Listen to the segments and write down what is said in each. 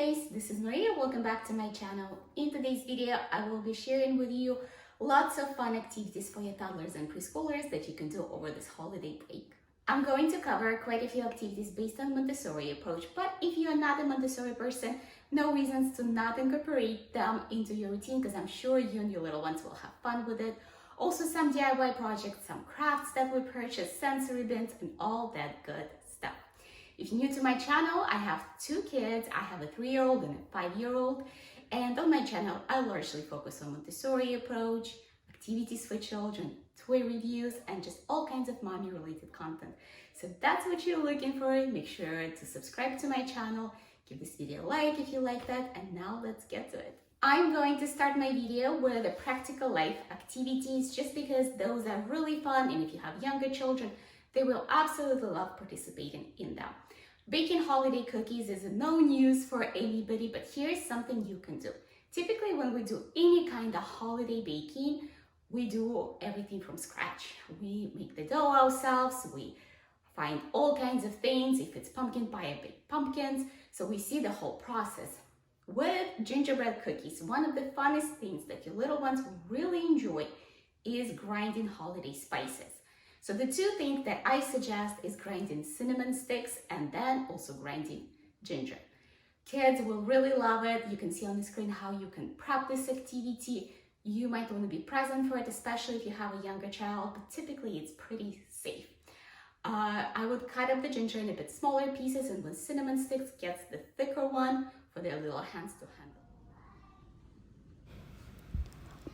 guys, this is Maria. Welcome back to my channel. In today's video, I will be sharing with you lots of fun activities for your toddlers and preschoolers that you can do over this holiday break. I'm going to cover quite a few activities based on Montessori approach, but if you're not a Montessori person, no reasons to not incorporate them into your routine because I'm sure you and your little ones will have fun with it. Also some DIY projects, some crafts that we purchased, sensory bins, and all that good stuff. If you're new to my channel, I have two kids. I have a 3-year-old and a 5-year-old. And on my channel, I largely focus on Montessori approach, activities for children, toy reviews, and just all kinds of mommy related content. So if that's what you're looking for, make sure to subscribe to my channel, give this video a like if you like that, and now let's get to it. I'm going to start my video with the practical life activities just because those are really fun, and if you have younger children, they will absolutely love participating in them. Baking holiday cookies is no news for anybody, but here's something you can do. Typically, when we do any kind of holiday baking, we do everything from scratch. We make the dough ourselves, we find all kinds of things. If it's pumpkin pie, I bake pumpkins. So we see the whole process. With gingerbread cookies, one of the funnest things that your little ones will really enjoy is grinding holiday spices. So the two things that I suggest is grinding cinnamon sticks and then also grinding ginger. Kids will really love it. You can see on the screen how you can prep this activity. You might want to be present for it, especially if you have a younger child, but typically it's pretty safe. I would cut up the ginger in a bit smaller pieces, and with cinnamon sticks gets the thicker one for their little hands to handle.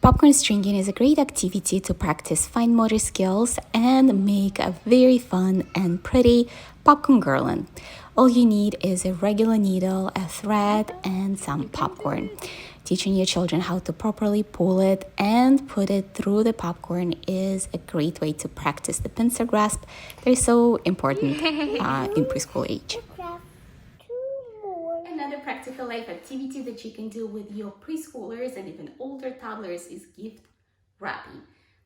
Popcorn stringing is a great activity to practice fine motor skills and make a very fun and pretty popcorn garland. All you need is a regular needle, a thread, and some popcorn. Teaching your children how to properly pull it and put it through the popcorn is a great way to practice the pincer grasp. They're so important in preschool age. Another practical life activity that you can do with your preschoolers and even older toddlers is gift wrapping.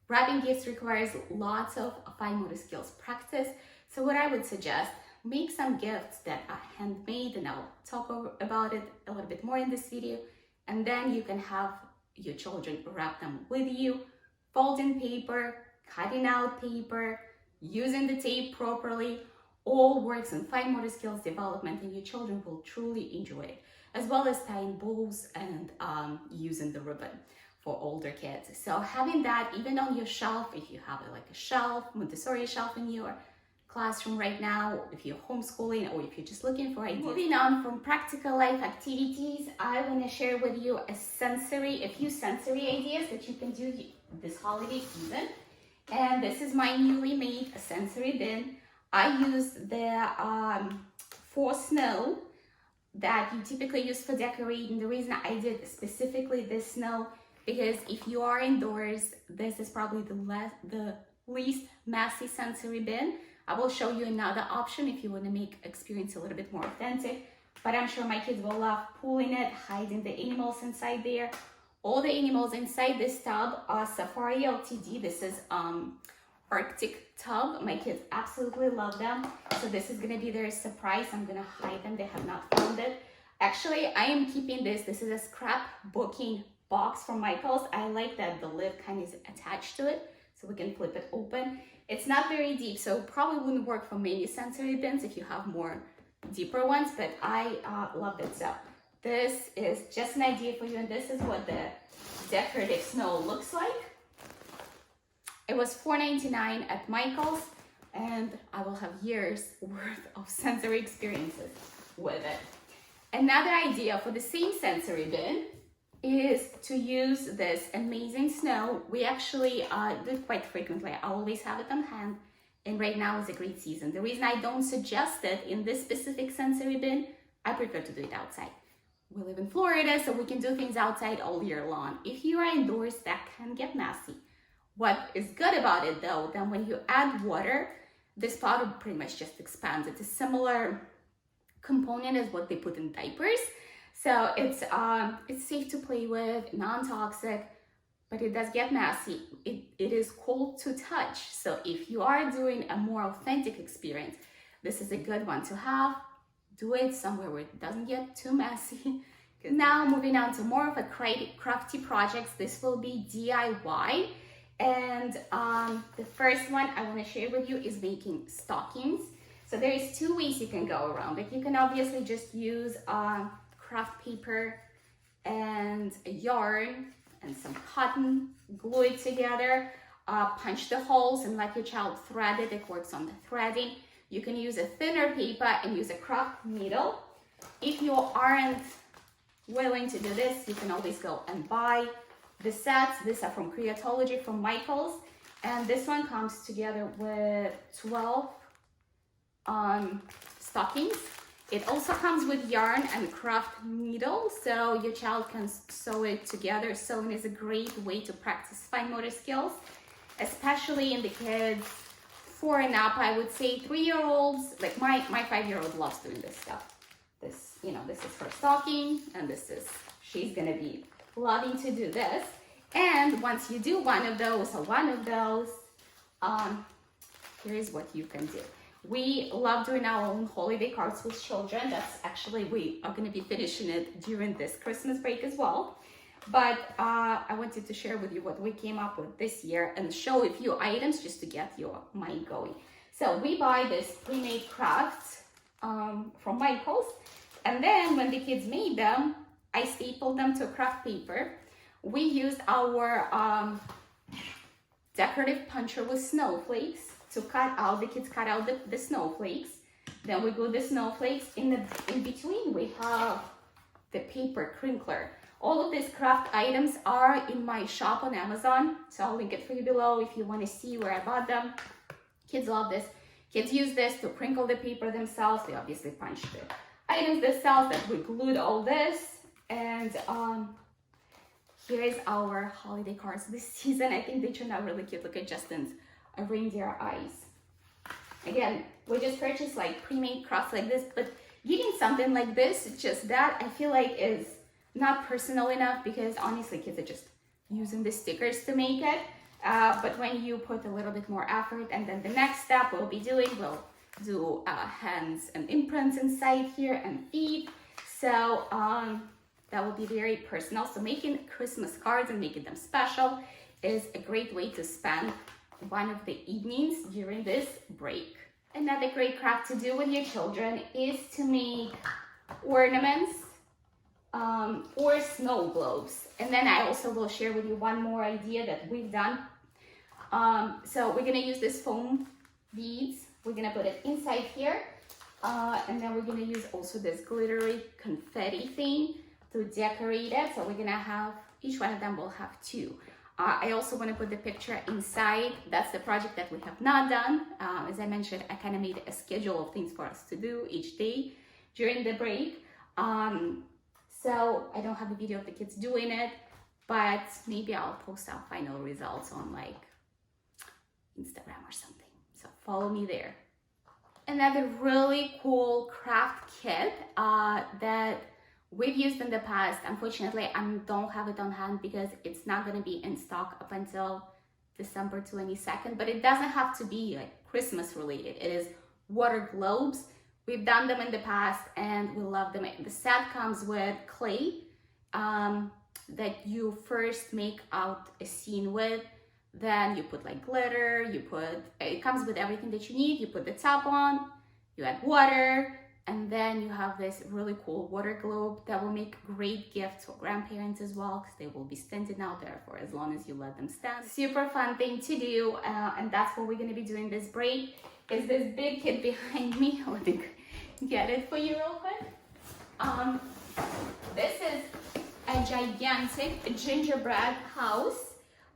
Wrapping gifts requires lots of fine motor skills practice. So what I would suggest, make some gifts that are handmade, and I'll talk about it a little bit more in this video. And then you can have your children wrap them with you, folding paper, cutting out paper, using the tape properly. All works in fine motor skills development, and your children will truly enjoy it, as well as tying bows and using the ribbon for older kids. So having that even on your shelf, if you have like a shelf, Montessori shelf in your classroom right now, if you're homeschooling or if you're just looking for ideas. Moving on from practical life activities, I want to share with you a few sensory ideas that you can do this holiday season. And this is my newly made sensory bin. I use the for snow that you typically use for decorating. The reason I did specifically this snow, because if you are indoors, this is probably the least messy sensory bin. I will show you another option if you want to make experience a little bit more authentic, but I'm sure my kids will love pulling it, hiding the animals inside there. All the animals inside this tub are Safari LTD. This is Arctic tub. My kids absolutely love them. So this is going to be their surprise. I'm going to hide them. They have not found it. Actually, I am keeping this. This is a scrapbooking box from Michael's. I like that the lid kind of is attached to it, so we can flip it open. It's not very deep, so probably wouldn't work for many sensory bins if you have more deeper ones, but I love it. So this is just an idea for you, and this is what the decorative snow looks like. It was $4.99 at Michael's, and I will have years worth of sensory experiences with it. Another idea for the same sensory bin is to use this amazing snow. We actually do it quite frequently. I always have it on hand, and right now is a great season. The reason I don't suggest it in this specific sensory bin, I prefer to do it outside. We live in Florida, so we can do things outside all year long. If you are indoors, that can get messy. What is good about it though, then when you add water, this powder pretty much just expands. It's a similar component as what they put in diapers. So it's safe to play with, non-toxic, but it does get messy. It is cold to touch. So if you are doing a more authentic experience, this is a good one to have. do it somewhere where it doesn't get too messy. Now moving on to more of a crafty projects. This will be DIY. And the first one I want to share with you is making stockings. So there is two ways you can go around it. You can obviously just use craft paper and a yarn and some cotton, glue it together, punch the holes and let your child thread it. It works on the threading. You can use a thinner paper and use a craft needle. If you aren't willing to do this, you can always go and buy the sets. These are from Creatology, from Michaels, and this one comes together with 12 stockings. It also comes with yarn and craft needle, so your child can sew it together. Sewing is a great way to practice fine motor skills, especially in the kids 4 and up. I would say 3-year-olds, like my 5-year-old loves doing this stuff. This, you know, this is her stocking, and she's gonna be loving to do this. And once you do one of those, here's what you can do. We love doing our own holiday cards with children. That's actually, we are going to be finishing it during this Christmas break as well. But I wanted to share with you what we came up with this year and show a few items just to get your mind going. So we buy this pre-made crafts from Michaels. And then when the kids made them, I stapled them to craft paper. We used our decorative puncher with snowflakes to cut out, the kids cut out the snowflakes. Then we glue the snowflakes. In between, we have the paper crinkler. All of these craft items are in my shop on Amazon, so I'll link it for you below if you want to see where I bought them. Kids love this. Kids use this to crinkle the paper themselves. They obviously punch the items themselves, that we glued all this. And here is our holiday cards this season. I think they turned out really cute. Look at Justin's reindeer eyes. Again, we just purchased like pre-made crafts like this, but getting something like this, just that, I feel like is not personal enough, because honestly, kids are just using the stickers to make it. But when you put a little bit more effort, and then the next step we'll do hands and imprints inside here and feet. So that will be very personal. So making Christmas cards and making them special is a great way to spend one of the evenings during this break. Another great craft to do with your children is to make ornaments or snow globes. And then I also will share with you one more idea that we've done. So we're gonna use this foam beads. We're gonna put it inside here. And then we're gonna use also this glittery confetti thing to decorate it. So we're gonna have, each one of them will have 2. I also want to put the picture inside. That's the project that we have not done. As I mentioned, I kind of made a schedule of things for us to do each day during the break. So I don't have a video of the kids doing it, but maybe I'll post our final results on like Instagram or something. So follow me there. Another really cool craft kit that we've used in the past. Unfortunately, I don't have it on hand because it's not going to be in stock up until December 22nd, but it doesn't have to be like Christmas related. It is water globes. We've done them in the past and we love them. The set comes with clay that you first make out a scene with. Then you put like glitter, it comes with everything that you need. You put the top on, you add water, and then you have this really cool water globe that will make great gifts for grandparents as well, because they will be standing out there for as long as you let them stand. Super fun thing to do, and that's what we're going to be doing this break. Is this big kit behind me? Let me get it for you real quick. This is a gigantic gingerbread house.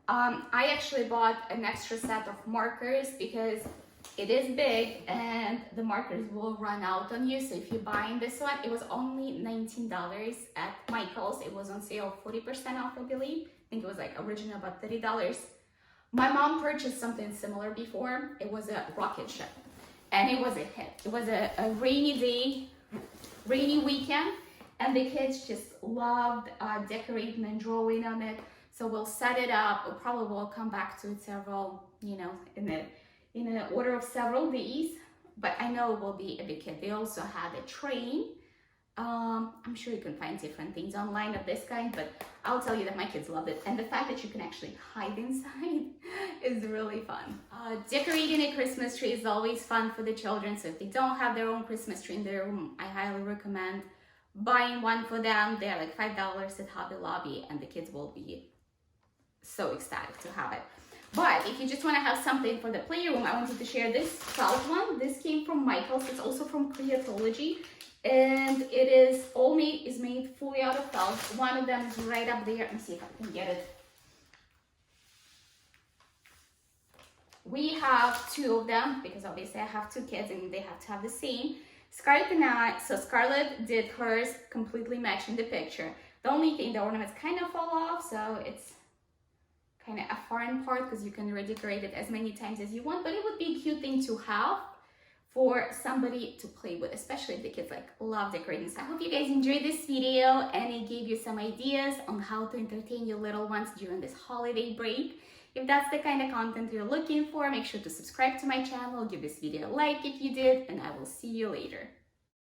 I actually bought an extra set of markers because it is big and the markers will run out on you. So if you're buying this one, it was only $19 at Michael's. It was on sale 40% off, I believe. I think it was like original about $30. My mom purchased something similar before. It was a rocket ship and it was a hit. It was a rainy day, rainy weekend, and the kids just loved decorating and drawing on it. So we'll set it up. We'll probably will come back to it several, in an order of several days. but I know it will be a big hit. They also had a train. I'm sure you can find different things online of this kind, but I'll tell you that my kids loved it. And the fact that you can actually hide inside is really fun. Decorating a Christmas tree is always fun for the children. So if they don't have their own Christmas tree in their room, I highly recommend buying one for them. They're like $5 at Hobby Lobby, and the kids will be so ecstatic to have it. But if you just want to have something for the playroom, I wanted to share this felt one. This came from Michael's. It's also from Creatology. And it is made fully out of felt. One of them is right up there. Let me see if I can get it. We have two of them because obviously I have two kids and they have to have the same. Scarlett and I, so Scarlett did hers completely matching the picture. The only thing, the ornaments kind of fall off, so it's kind of a foreign part because you can redecorate it as many times as you want, but it would be a cute thing to have for somebody to play with, especially if the kids like love decorating. So I hope you guys enjoyed this video and it gave you some ideas on how to entertain your little ones during this holiday break. If that's the kind of content you're looking for, make sure to subscribe to my channel, give this video a like if you did, and I will see you later.